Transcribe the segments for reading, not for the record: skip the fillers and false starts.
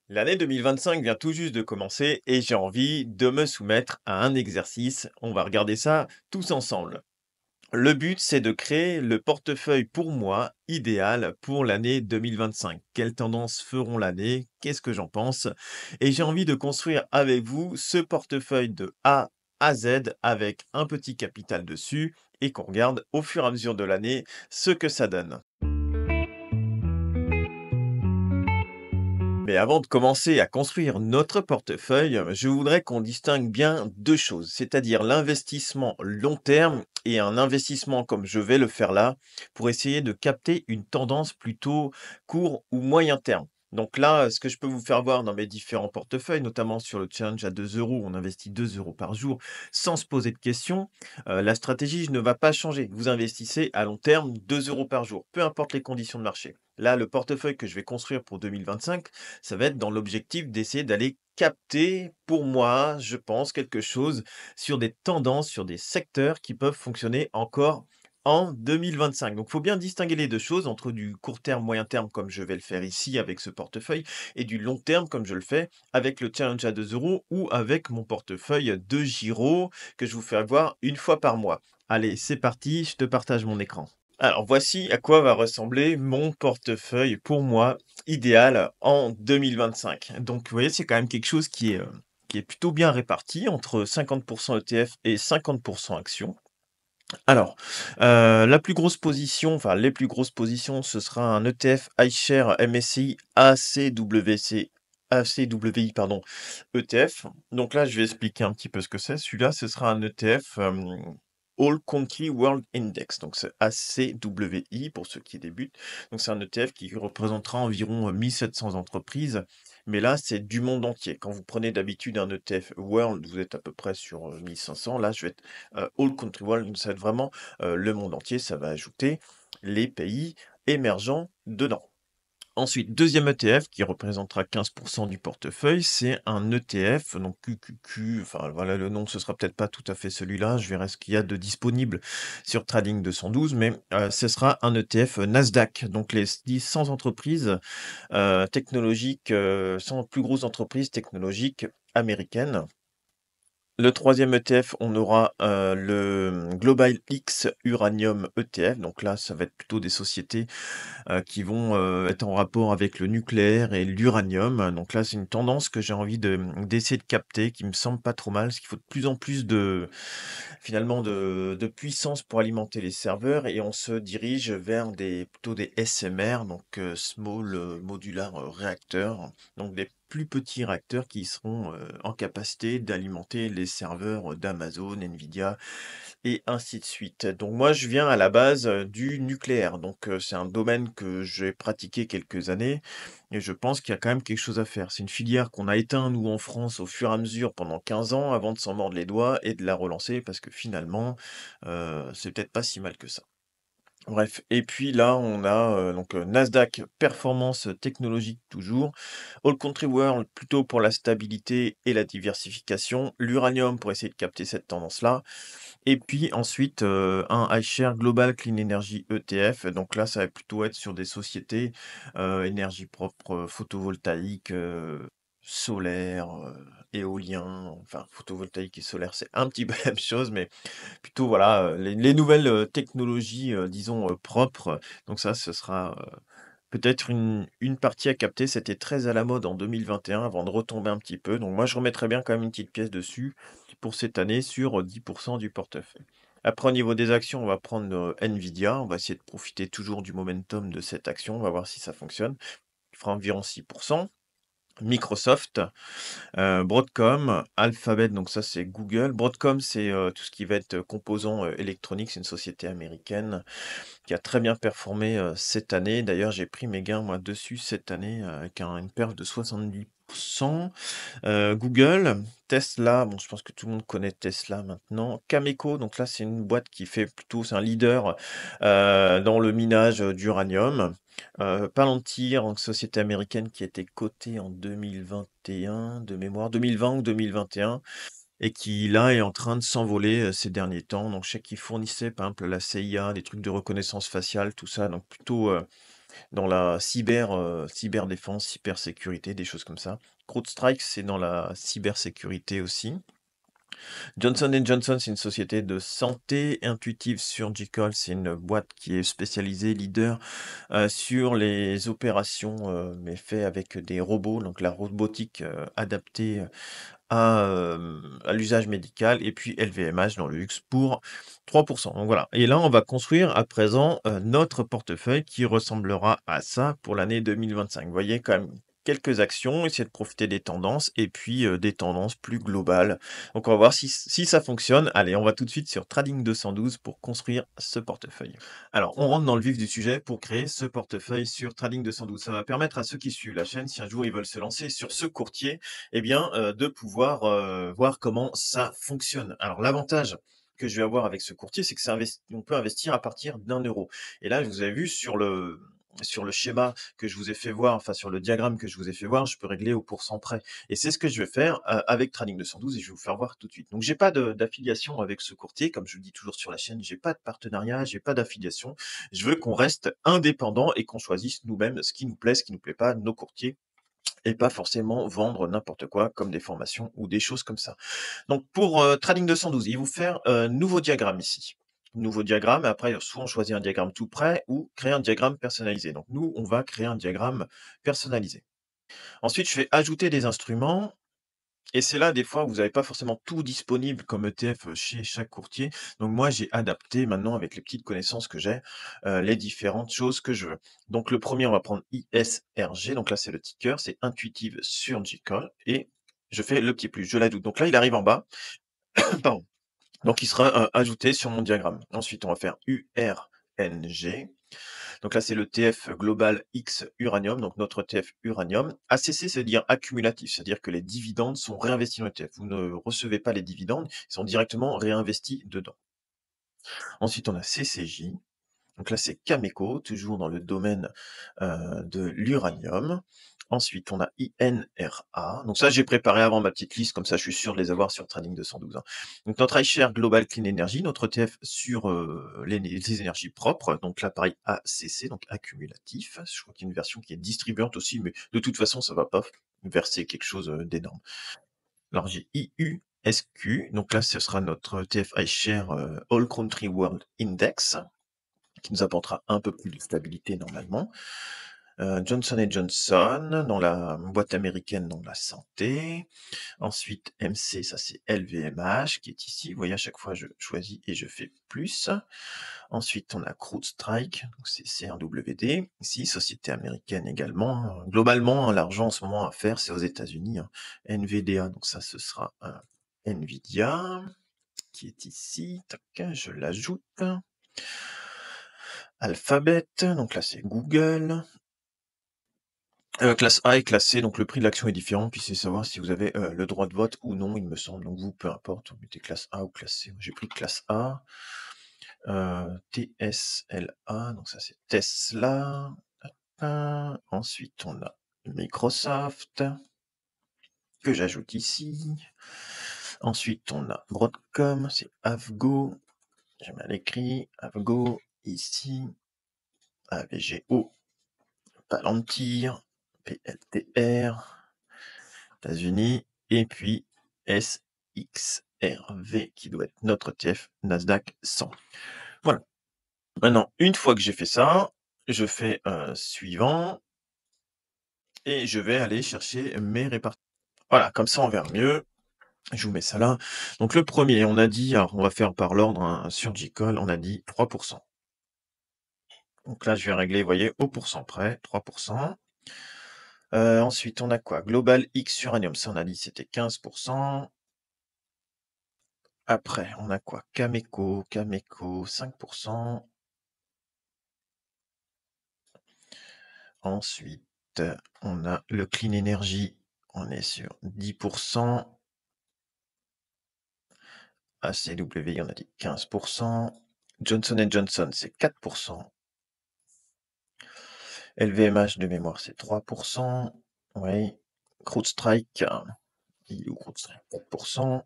L'année 2025 vient tout juste de commencer et j'ai envie de me soumettre à un exercice. On va regarder ça tous ensemble. Le but, c'est de créer le portefeuille pour moi idéal pour l'année 2025. Quelles tendances feront l'année? Qu'est-ce que j'en pense? Et j'ai envie de construire avec vous ce portefeuille de A à Z avec un petit capital dessus et qu'on regarde au fur et à mesure de l'année ce que ça donne. Mais avant de commencer à construire notre portefeuille, je voudrais qu'on distingue bien deux choses, c'est-à-dire l'investissement long terme et un investissement comme je vais le faire là, pour essayer de capter une tendance plutôt court ou moyen terme. Donc là, ce que je peux vous faire voir dans mes différents portefeuilles, notamment sur le challenge à 2 euros, on investit 2 euros par jour sans se poser de questions. La stratégie ne va pas changer. Vous investissez à long terme 2 euros par jour, peu importe les conditions de marché. Là, le portefeuille que je vais construire pour 2025, ça va être dans l'objectif d'essayer d'aller capter, pour moi, je pense, quelque chose sur des tendances, sur des secteurs qui peuvent fonctionner encore en 2025. Donc, il faut bien distinguer les deux choses entre du court terme, moyen terme, comme je vais le faire ici avec ce portefeuille, et du long terme, comme je le fais avec le challenge à 2 euros ou avec mon portefeuille de Giro que je vous fais avoir une fois par mois. Allez, c'est parti, je te partage mon écran. Alors, voici à quoi va ressembler mon portefeuille pour moi idéal en 2025. Donc, vous voyez, c'est quand même quelque chose qui est plutôt bien réparti entre 50% ETF et 50% actions. Alors, la plus grosse position, enfin les plus grosses positions, ce sera un ETF iShares MSCI ACWC, ACWI, pardon, ETF. Donc là, je vais expliquer un petit peu ce que c'est. Celui-là, ce sera un ETF All Country World Index. Donc c'est ACWI pour ceux qui débutent. Donc c'est un ETF qui représentera environ 1700 entreprises. Mais là, c'est du monde entier. Quand vous prenez d'habitude un ETF World, vous êtes à peu près sur 1500. Là, je vais être All Country World, donc ça va être vraiment le monde entier. Ça va ajouter les pays émergents dedans. Ensuite, deuxième ETF qui représentera 15% du portefeuille, c'est un ETF, donc QQQ, enfin voilà le nom, ce sera peut-être pas tout à fait celui-là, je verrai ce qu'il y a de disponible sur Trading 212, mais ce sera un ETF Nasdaq, donc les 100 entreprises technologiques, 100 plus grosses entreprises technologiques américaines. Le troisième ETF, on aura le Global X Uranium ETF. Donc là, ça va être plutôt des sociétés qui vont être en rapport avec le nucléaire et l'uranium. Donc là, c'est une tendance que j'ai envie d'essayer de capter, qui me semble pas trop mal, parce qu'il faut de plus en plus finalement de puissance pour alimenter les serveurs et on se dirige vers plutôt des SMR, donc Small Modular Reactor, donc des plus petits réacteurs qui seront en capacité d'alimenter les serveurs d'Amazon, Nvidia et ainsi de suite. Donc moi, je viens à la base du nucléaire. Donc c'est un domaine que j'ai pratiqué quelques années et je pense qu'il y a quand même quelque chose à faire. C'est une filière qu'on a éteint, nous, en France, au fur et à mesure pendant 15 ans avant de s'en mordre les doigts et de la relancer parce que finalement, c'est peut-être pas si mal que ça. Bref, et puis là, on a donc Nasdaq Performance Technologique toujours, All Country World plutôt pour la stabilité et la diversification, l'uranium pour essayer de capter cette tendance-là, et puis ensuite, un iShares Global Clean Energy ETF. Donc là, ça va plutôt être sur des sociétés, énergie propre, photovoltaïque, solaire, éolien, enfin photovoltaïque et solaire, c'est un petit peu la même chose, mais plutôt voilà, les nouvelles, technologies, disons, propres. Donc ça, ce sera, peut-être une partie à capter. C'était très à la mode en 2021 avant de retomber un petit peu. Donc moi, je remettrais bien quand même une petite pièce dessus pour cette année sur 10% du portefeuille. Après, au niveau des actions, on va prendre Nvidia. On va essayer de profiter toujours du momentum de cette action. On va voir si ça fonctionne. Il fera environ 6%. Microsoft, Broadcom, Alphabet, donc ça c'est Google. Broadcom, c'est tout ce qui va être composants électroniques. C'est une société américaine qui a très bien performé cette année. D'ailleurs, j'ai pris mes gains moi dessus cette année avec une perf de 70%. Google, Tesla, bon, je pense que tout le monde connaît Tesla maintenant. Cameco, donc là, c'est une boîte qui fait plutôt, c'est un leader dans le minage d'uranium. Palantir, donc société américaine qui était cotée en 2021, de mémoire, 2020 ou 2021, et qui là est en train de s'envoler ces derniers temps. Donc je sais qu'ils fournissaient par exemple à la CIA des trucs de reconnaissance faciale, tout ça, donc plutôt dans la cyberdéfense, cybersécurité, des choses comme ça. CrowdStrike, c'est dans la cybersécurité aussi. Johnson& Johnson, c'est une société de santé. Intuitive Surgical, c'est une boîte qui est spécialisée, leader, sur les opérations, mais fait avec des robots, donc la robotique, adaptée, à l'usage médical et puis LVMH dans le luxe pour 3. Donc voilà, et là, on va construire à présent, notre portefeuille qui ressemblera à ça pour l'année 2025. Vous voyez quand même quelques actions, essayer de profiter des tendances et puis, des tendances plus globales. Donc on va voir si ça fonctionne. Allez, on va tout de suite sur Trading 212 pour construire ce portefeuille. Alors, on rentre dans le vif du sujet pour créer ce portefeuille sur Trading 212. Ça va permettre à ceux qui suivent la chaîne, si un jour ils veulent se lancer sur ce courtier, eh bien, de pouvoir, voir comment ça fonctionne. Alors l'avantage que je vais avoir avec ce courtier, c'est que on peut investir à partir d'1 € et là, vous avez vu sur le schéma que je vous ai fait voir, enfin sur le diagramme que je vous ai fait voir, je peux régler au pourcent près et c'est ce que je vais faire, avec Trading 212 et je vais vous faire voir tout de suite. Donc j'ai pas d'affiliation avec ce courtier, comme je le dis toujours sur la chaîne, j'ai pas de partenariat, j'ai pas d'affiliation. Je veux qu'on reste indépendant et qu'on choisisse nous-mêmes ce qui nous plaît pas, nos courtiers et pas forcément vendre n'importe quoi comme des formations ou des choses comme ça. Donc pour, Trading 212, il va vous faire, nouveau diagramme ici. Nouveau diagramme et après soit on choisit un diagramme tout prêt ou créer un diagramme personnalisé. Donc nous, on va créer un diagramme personnalisé. Ensuite, je fais ajouter des instruments et c'est là, des fois, où vous n'avez pas forcément tout disponible comme ETF chez chaque courtier. Donc moi, j'ai adapté maintenant avec les petites connaissances que j'ai, les différentes choses que je veux. Donc le premier, on va prendre ISRG. Donc là, c'est le ticker, c'est Intuitive Surgical et je fais le petit plus, je l'ajoute. Donc là, il arrive en bas, pardon. Donc il sera, ajouté sur mon diagramme. Ensuite, on va faire URNG. Donc là, c'est le TF Global X Uranium, donc notre TF Uranium. ACC, c'est-à-dire accumulatif, c'est-à-dire que les dividendes sont réinvestis dans le TF. Vous ne recevez pas les dividendes, ils sont directement réinvestis dedans. Ensuite, on a CCJ. Donc là, c'est Cameco, toujours dans le domaine, de l'uranium. Ensuite, on a INRA. Donc ça, j'ai préparé avant ma petite liste, comme ça, je suis sûr de les avoir sur Trading 212, hein. Donc notre iShare Global Clean Energy, notre ETF sur, les énergies propres. Donc là, pareil, ACC, donc accumulatif. Je crois qu'il y a une version qui est distribuante aussi, mais de toute façon, ça va pas verser quelque chose, d'énorme. Alors j'ai IUSQ, donc là, ce sera notre ETF iShare, All Country World Index qui nous apportera un peu plus de stabilité normalement. Johnson& Johnson, dans la boîte américaine, dans la santé. Ensuite, MC, ça c'est LVMH, qui est ici. Vous voyez, à chaque fois, je choisis et je fais plus. Ensuite, on a CrowdStrike, donc c'est CRWD. Ici, société américaine également. Globalement, hein, l'argent en ce moment à faire, c'est aux États-Unis, hein. NVDA, donc ça, ce sera un Nvidia, qui est ici. Tac, je l'ajoute. Alphabet, donc là c'est Google. Classe A et classe C, donc le prix de l'action est différent, puis c'est savoir si vous avez, le droit de vote ou non, il me semble. Donc vous, peu importe, vous mettez classe A ou classe C. J'ai pris classe A. TSLA, donc ça c'est Tesla. Ensuite on a Microsoft, que j'ajoute ici. Ensuite on a Broadcom, c'est Avgo. J'ai mal écrit, Avgo, ici. AVGO. Palantir, PLTR, États-Unis, et puis SXRV, qui doit être notre ETF Nasdaq 100. Voilà. Maintenant, une fois que j'ai fait ça, je fais suivant, et je vais aller chercher mes réparties. Voilà, comme ça on verra mieux. Je vous mets ça là. Donc le premier, on a dit, alors on va faire par l'ordre, hein, Surgical, on a dit 3%. Donc là, je vais régler, vous voyez, au pourcent près, 3%. Ensuite, on a quoi? Global X Uranium, ça on a dit c'était 15%. Après, on a quoi? Cameco, 5%. Ensuite, on a le Clean Energy, on est sur 10%. ACW, on a dit 15%. Johnson& Johnson, c'est 4%. LVMH de mémoire, c'est 3%. Oui. CrowdStrike, il est où CrowdStrike? 4%.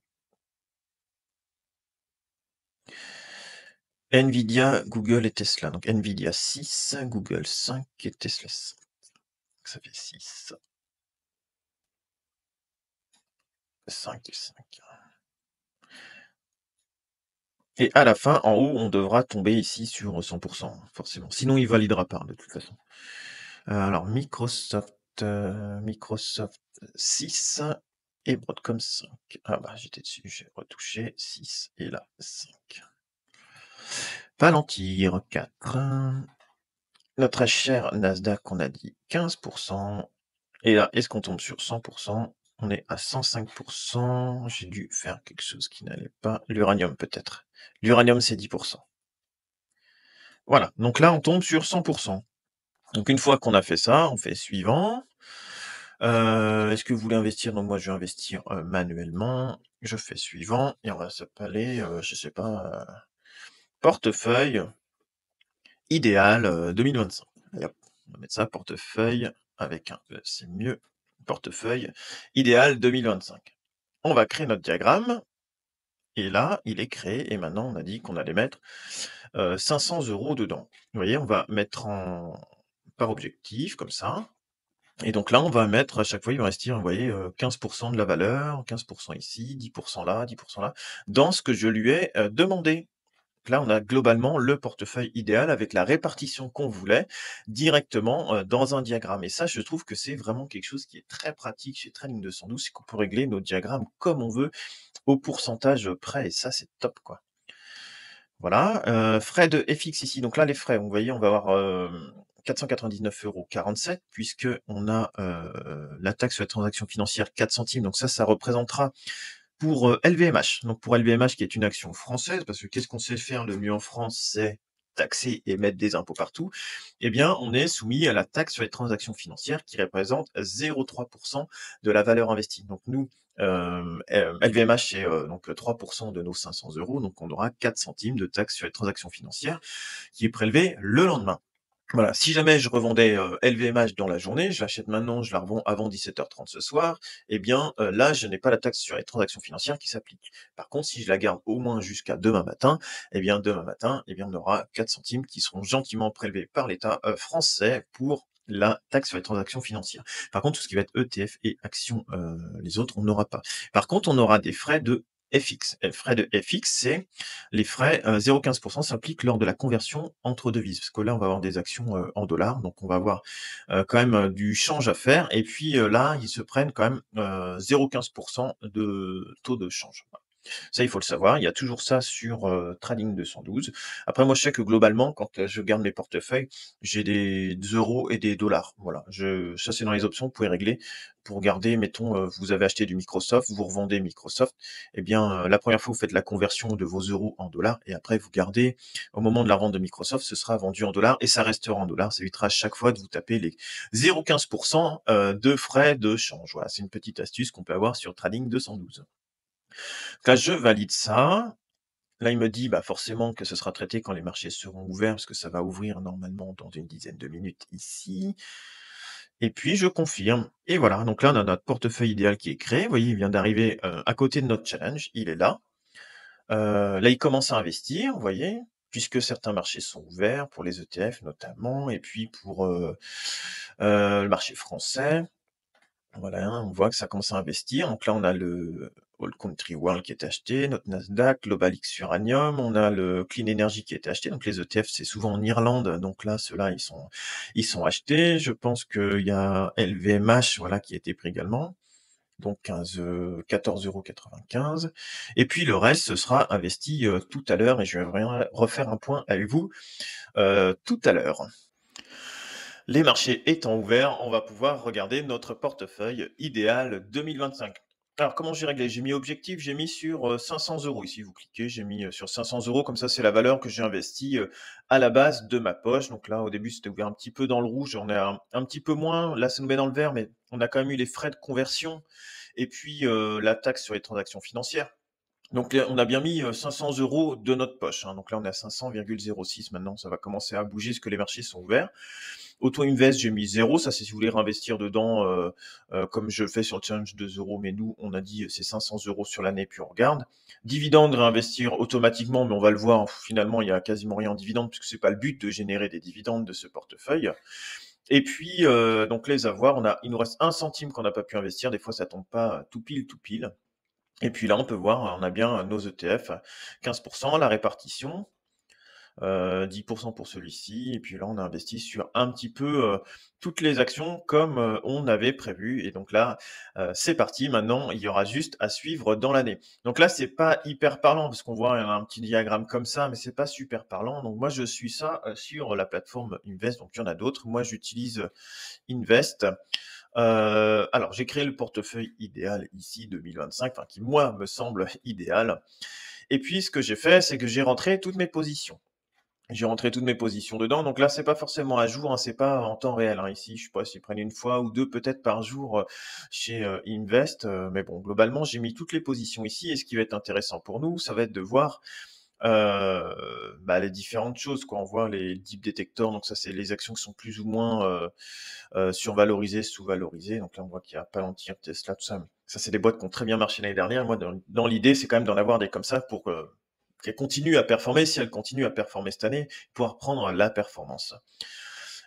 Nvidia, Google et Tesla. Donc Nvidia 6, Google 5 et Tesla 5. Ça fait 6, 5 et 5. Et à la fin, en haut, on devra tomber ici sur 100%, forcément. Sinon, il validera pas, de toute façon. Alors Microsoft 6 et Broadcom 5. Ah bah, j'étais dessus, j'ai retouché 6 et là 5. Palantir 4. Notre cher Nasdaq, on a dit 15%. Et là, est-ce qu'on tombe sur 100%? On est à 105%. J'ai dû faire quelque chose qui n'allait pas. L'uranium, peut-être. L'uranium, c'est 10%. Voilà. Donc là, on tombe sur 100%. Donc une fois qu'on a fait ça, on fait suivant. Est-ce que vous voulez investir? Donc moi, je vais investir manuellement. Je fais suivant. Et on va s'appeler, je sais pas, portefeuille idéal 2025. Et hop, on va mettre ça, portefeuille avec un E, c'est mieux. Portefeuille idéal 2025. On va créer notre diagramme. Et là, il est créé. Et maintenant, on a dit qu'on allait mettre 500 € dedans. Vous voyez, on va mettre par objectif, comme ça. Et donc là, on va mettre à chaque fois, il va rester, vous voyez, 15% de la valeur, 15% ici, 10% là, 10% là, dans ce que je lui ai demandé. Donc là, on a globalement le portefeuille idéal avec la répartition qu'on voulait directement dans un diagramme. Et ça, je trouve que c'est vraiment quelque chose qui est très pratique chez Trading 212, c'est qu'on peut régler nos diagrammes comme on veut, au pourcentage près. Et ça, c'est top, quoi. Voilà, frais de FX ici. Donc là, les frais, vous voyez, on va avoir 499,47 € puisqu'on a la taxe sur la transaction financière 4 centimes. Donc ça représentera pour LVMH. Donc pour LVMH, qui est une action française, parce que qu'est-ce qu'on sait faire le mieux en France, c'est taxer et mettre des impôts partout. Eh bien, on est soumis à la taxe sur les transactions financières qui représente 0,3% de la valeur investie. Donc nous, LVMH, c'est donc 3% de nos 500 €, donc on aura 4 centimes de taxe sur les transactions financières qui est prélevée le lendemain. Voilà, si jamais je revendais LVMH dans la journée, je l'achète maintenant, je la revends avant 17h30 ce soir, eh bien là, je n'ai pas la taxe sur les transactions financières qui s'applique. Par contre, si je la garde au moins jusqu'à demain matin, eh bien demain matin, eh bien on aura 4 centimes qui seront gentiment prélevés par l'État français pour la taxe sur les transactions financières. Par contre, tout ce qui va être ETF et actions, les autres, on n'aura pas. Par contre, on aura des frais de FX. Et frais de FX, c'est les frais, 0,15% s'appliquent lors de la conversion entre devises. Parce que là, on va avoir des actions en dollars, donc on va avoir quand même du change à faire. Et puis là, ils se prennent quand même 0,15% de taux de change. Voilà. Ça, il faut le savoir. Il y a toujours ça sur Trading 212. Après, moi, je sais que globalement, quand je garde mes portefeuilles, j'ai des euros et des dollars. Voilà. Ça, c'est dans les options. Vous pouvez régler pour garder, mettons, vous avez acheté du Microsoft, vous revendez Microsoft. Eh bien, la première fois, vous faites la conversion de vos euros en dollars et après, vous gardez, au moment de la vente de Microsoft, ce sera vendu en dollars et ça restera en dollars. Ça évitera à chaque fois de vous taper les 0,15% de frais de change. Voilà. C'est une petite astuce qu'on peut avoir sur Trading 212. Là, je valide ça. Là, il me dit, bah, forcément que ce sera traité quand les marchés seront ouverts, parce que ça va ouvrir normalement dans une dizaine de minutes ici. Et puis, je confirme. Et voilà, donc là, on a notre portefeuille idéal qui est créé. Vous voyez, il vient d'arriver à côté de notre challenge. Il est là. Là, il commence à investir, vous voyez, puisque certains marchés sont ouverts, pour les ETF notamment, et puis pour le marché français. Voilà, on voit que ça commence à investir. Donc là, on a le All Country World qui est acheté, notre Nasdaq, Global X Uranium, on a le Clean Energy qui est acheté. Donc les ETF, c'est souvent en Irlande. Donc là, ceux-là, ils sont achetés. Je pense qu'il y a LVMH, voilà, qui a été pris également. Donc 14,95 €. Et puis le reste, ce sera investi tout à l'heure. Et je vais refaire un point avec vous tout à l'heure. Les marchés étant ouverts, on va pouvoir regarder notre portefeuille idéal 2025. Alors, comment j'ai réglé? J'ai mis objectif, j'ai mis sur 500 € ici. Vous cliquez, j'ai mis sur 500 €. Comme ça, c'est la valeur que j'ai investie à la base de ma poche. Donc là, au début, c'était ouvert un petit peu dans le rouge. On est un petit peu moins. Là, ça nous met dans le vert, mais on a quand même eu les frais de conversion et puis la taxe sur les transactions financières. Donc, on a bien mis 500 € de notre poche. Donc là, on est à 500,06 maintenant. Ça va commencer à bouger parce que les marchés sont ouverts. Auto Invest, j'ai mis 0, ça c'est si vous voulez réinvestir dedans, comme je le fais sur le challenge de 2 €, mais nous, on a dit c'est 500 € sur l'année, puis on regarde. Dividende, réinvestir automatiquement, mais on va le voir, finalement, il y a quasiment rien en dividende, puisque c'est pas le but de générer des dividendes de ce portefeuille. Et puis, donc les avoirs, il nous reste 1 centime qu'on n'a pas pu investir. Des fois, ça tombe pas tout pile, tout pile. Et puis là, on peut voir, on a bien nos ETF, 15%, la répartition. 10% pour celui-ci et puis là, on a investi sur un petit peu, toutes les actions comme, on avait prévu et donc là, c'est parti. Maintenant, il y aura juste à suivre dans l'année. Donc là, c'est pas hyper parlant parce qu'on voit un petit diagramme comme ça, mais c'est pas super parlant. Donc moi, je suis ça, sur la plateforme Invest, donc il y en a d'autres. Moi, j'utilise, Invest. Alors j'ai créé le portefeuille idéal ici 2025, enfin qui moi me semble idéal et puis ce que j'ai fait, c'est que j'ai rentré toutes mes positions. J'ai rentré toutes mes positions dedans, donc là, c'est pas forcément à jour, hein, c'est pas en temps réel, hein, ici. Je sais pas s'ils prennent une fois ou 2 peut-être par jour, chez, Invest, mais bon, globalement, j'ai mis toutes les positions ici et ce qui va être intéressant pour nous, ça va être de voir, les différentes choses, quoi. On voit les deep detectors, donc ça, c'est les actions qui sont plus ou moins, survalorisées, sous-valorisées. Donc là, on voit qu'il y a Palantir, Tesla, tout ça, mais ça, c'est des boîtes qui ont très bien marché l'année dernière. Moi, dans l'idée, c'est quand même d'en avoir des comme ça pour, qu'elle continue à performer. Si elle continue à performer cette année, pouvoir prendre la performance.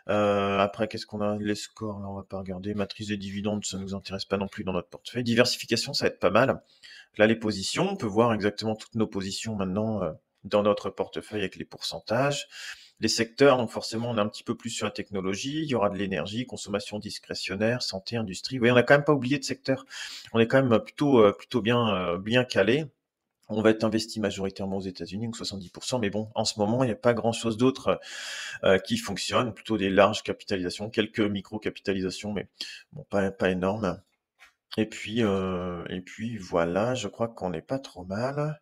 Après, qu'est-ce qu'on a? Les scores, là, on va pas regarder. Matrice des dividendes, ça nous intéresse pas non plus dans notre portefeuille. Diversification, ça va être pas mal. Là, les positions, on peut voir exactement toutes nos positions maintenant dans notre portefeuille avec les pourcentages. Les secteurs, donc forcément, on est un petit peu plus sur la technologie. Il y aura de l'énergie, consommation discrétionnaire, santé, industrie. Vous voyez, on n'a quand même pas oublié de secteur. On est quand même plutôt bien calé. On va être investi majoritairement aux États-Unis, donc 70%, mais bon, en ce moment, il n'y a pas grand-chose d'autre qui fonctionne, plutôt des larges capitalisations, quelques micro-capitalisations, mais bon, pas énormes. Et puis voilà, je crois qu'on n'est pas trop mal.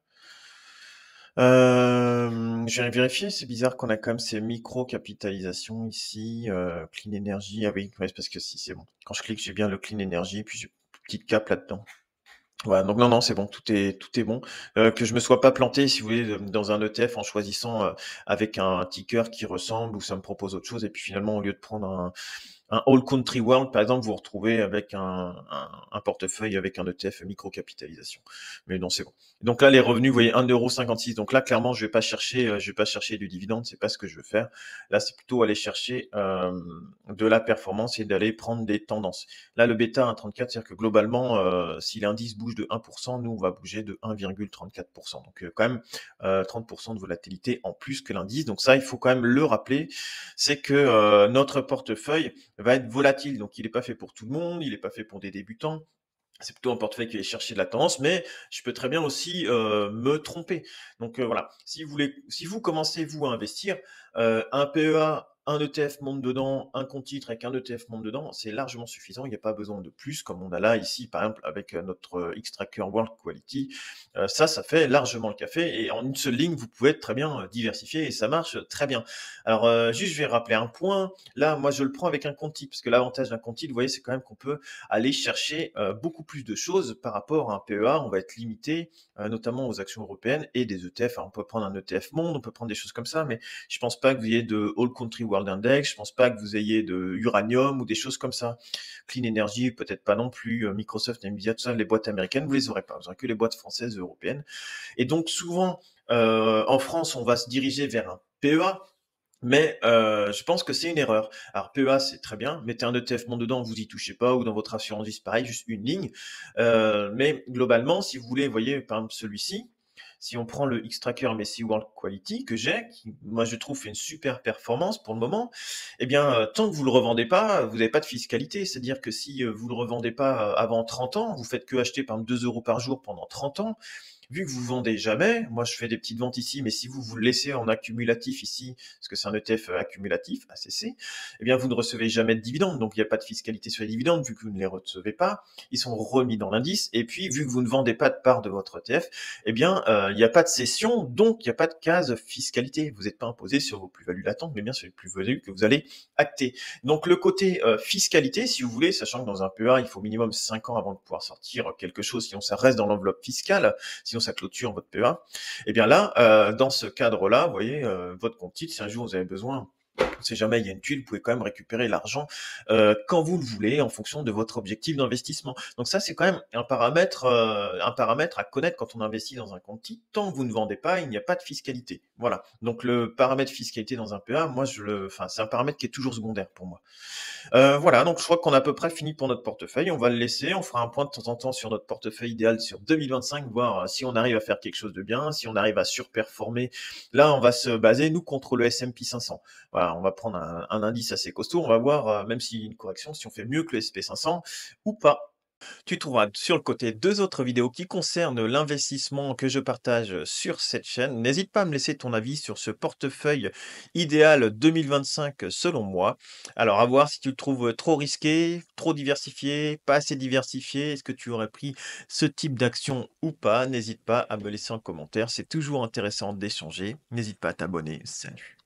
J'ai vérifié, c'est bizarre qu'on a quand même ces micro-capitalisations ici, Clean Energy, ah oui, ouais, c'est parce que si, c'est bon. Quand je clique, j'ai bien le Clean Energy, puis j'ai une petite cap là-dedans. Voilà, donc non, c'est bon, tout est bon. Que je me sois pas planté, si vous voulez, dans un ETF en choisissant, avec un ticker qui ressemble ou ça me propose autre chose et puis finalement au lieu de prendre un All Country World, par exemple, vous vous retrouvez avec un portefeuille avec un ETF micro-capitalisation. Mais non, c'est bon. Donc là, les revenus, vous voyez, 1,56 €. Donc là, clairement, je vais pas chercher du dividende, c'est pas ce que je veux faire. Là, c'est plutôt aller chercher de la performance et d'aller prendre des tendances. Là, le bêta 1,34, c'est-à-dire que globalement, si l'indice bouge de 1%, nous, on va bouger de 1,34%. Donc quand même 30% de volatilité en plus que l'indice. Donc ça, il faut quand même le rappeler, c'est que notre portefeuille va être volatile. Donc il n'est pas fait pour tout le monde, il n'est pas fait pour des débutants. C'est plutôt un portefeuille qui va chercher de la tendance, mais je peux très bien aussi me tromper. Donc voilà, si vous commencez vous à investir, un PEA, un ETF monte dedans, un compte titre avec un ETF monte dedans, c'est largement suffisant. Il n'y a pas besoin de plus, comme on a là ici, par exemple avec notre Xtracker World Quality. Ça fait largement le café et en une seule ligne, vous pouvez être très bien diversifié et ça marche très bien. Alors juste, je vais rappeler un point. Là, moi, je le prends avec un compte titre, parce que l'avantage d'un compte titre, vous voyez, c'est quand même qu'on peut aller chercher beaucoup plus de choses par rapport à un PEA. On va être limité, notamment aux actions européennes et des ETF. Alors, on peut prendre un ETF monde, on peut prendre des choses comme ça, mais je pense pas que vous ayez de All Country World Index, je pense pas que vous ayez de uranium ou des choses comme ça. Clean Energy, peut-être pas non plus. Microsoft, Nvidia, tout ça, les boîtes américaines, vous les aurez pas. Vous aurez que les boîtes françaises et européennes. Et donc, souvent, en France, on va se diriger vers un PEA, mais je pense que c'est une erreur. Alors PEA, c'est très bien, mettez un ETF monde dedans, vous y touchez pas, ou dans votre assurance vie, c'est pareil, juste une ligne. Mais globalement, si vous voulez, vous voyez, par exemple celui-ci, si on prend le Xtracker MSCI World Quality que j'ai, qui moi je trouve fait une super performance pour le moment, eh bien tant que vous le revendez pas, vous n'avez pas de fiscalité. C'est-à-dire que si vous le revendez pas avant 30 ans, vous faites que acheter par exemple 2 € par jour pendant 30 ans, vu que vous vendez jamais, moi je fais des petites ventes ici, mais si vous le laissez en accumulatif ici, parce que c'est un ETF accumulatif, ACC, eh bien vous ne recevez jamais de dividendes, donc il n'y a pas de fiscalité sur les dividendes, vu que vous ne les recevez pas, ils sont remis dans l'indice, et puis vu que vous ne vendez pas de part de votre ETF, eh bien il n'y a pas de cession, donc il n'y a pas de case fiscalité, vous n'êtes pas imposé sur vos plus-values latentes, mais bien sur les plus-values que vous allez acter. Donc le côté fiscalité, si vous voulez, sachant que dans un PEA, il faut minimum 5 ans avant de pouvoir sortir quelque chose, sinon ça reste dans l'enveloppe fiscale, sinon ça clôture votre PEA. Et bien là, dans ce cadre-là, vous voyez, votre compte titre, si un jour vous avez besoin On sait jamais, il y a une tuile, vous pouvez quand même récupérer l'argent, quand vous le voulez en fonction de votre objectif d'investissement. Donc ça, c'est quand même un paramètre à connaître quand on investit dans un compte titres. Tant que vous ne vendez pas, il n'y a pas de fiscalité. Voilà. Donc le paramètre fiscalité dans un PEA, moi c'est un paramètre qui est toujours secondaire pour moi. Voilà, donc je crois qu'on a à peu près fini pour notre portefeuille. On va le laisser, on fera un point de temps en temps sur notre portefeuille idéal sur 2025, voir si on arrive à faire quelque chose de bien, si on arrive à surperformer. Là, on va se baser, nous, contre le S&P 500. Voilà, on va prendre un indice assez costaud, on va voir, même s'il y a une correction, si on fait mieux que le S&P 500 ou pas. Tu trouveras sur le côté 2 autres vidéos qui concernent l'investissement que je partage sur cette chaîne. N'hésite pas à me laisser ton avis sur ce portefeuille idéal 2025 selon moi. Alors à voir si tu le trouves trop risqué, trop diversifié, pas assez diversifié. Est-ce que tu aurais pris ce type d'action ou pas? N'hésite pas à me laisser en commentaire. C'est toujours intéressant d'échanger. N'hésite pas à t'abonner. Salut.